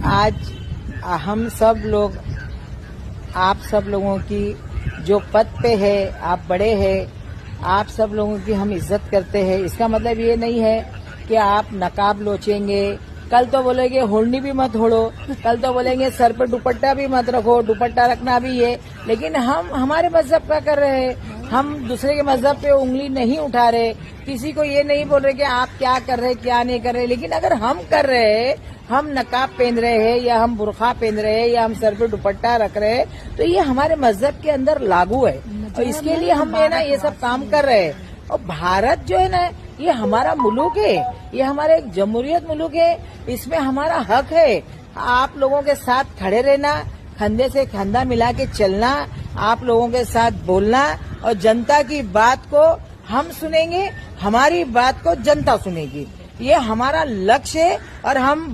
आज हम सब लोग, आप सब लोगों की जो पद पे है, आप बड़े हैं, आप सब लोगों की हम इज्जत करते हैं। इसका मतलब ये नहीं है कि आप नकाब लोचेंगे। कल तो बोलेंगे होड़नी भी मत होड़ो, कल तो बोलेंगे सर पे दुपट्टा भी मत रखो, दुपट्टा रखना भी है। लेकिन हम हमारे मजहब का कर रहे हैं, हम दूसरे के मजहब पे उंगली नहीं उठा रहे, किसी को ये नहीं बोल रहे कि आप क्या कर रहे क्या नहीं कर रहे। लेकिन अगर हम कर रहे हैं, हम नकाब पहन रहे हैं या हम बुरखा पहन रहे हैं या हम सर पे दुपट्टा रख रहे हैं, तो ये हमारे मजहब के अंदर लागू है और इसके लिए हम ये सब काम कर रहे हैं। और भारत जो है ना, ये हमारा मुल्क है, ये हमारा एक जमहूरियत मुल्क है, इसमें हमारा हक है आप लोगों के साथ खड़े रहना, कंधे से कंधा मिला के चलना, आप लोगों के साथ बोलना और जनता की बात को हम सुनेंगे, हमारी बात को जनता सुनेगी। ये हमारा लक्ष्य है और हम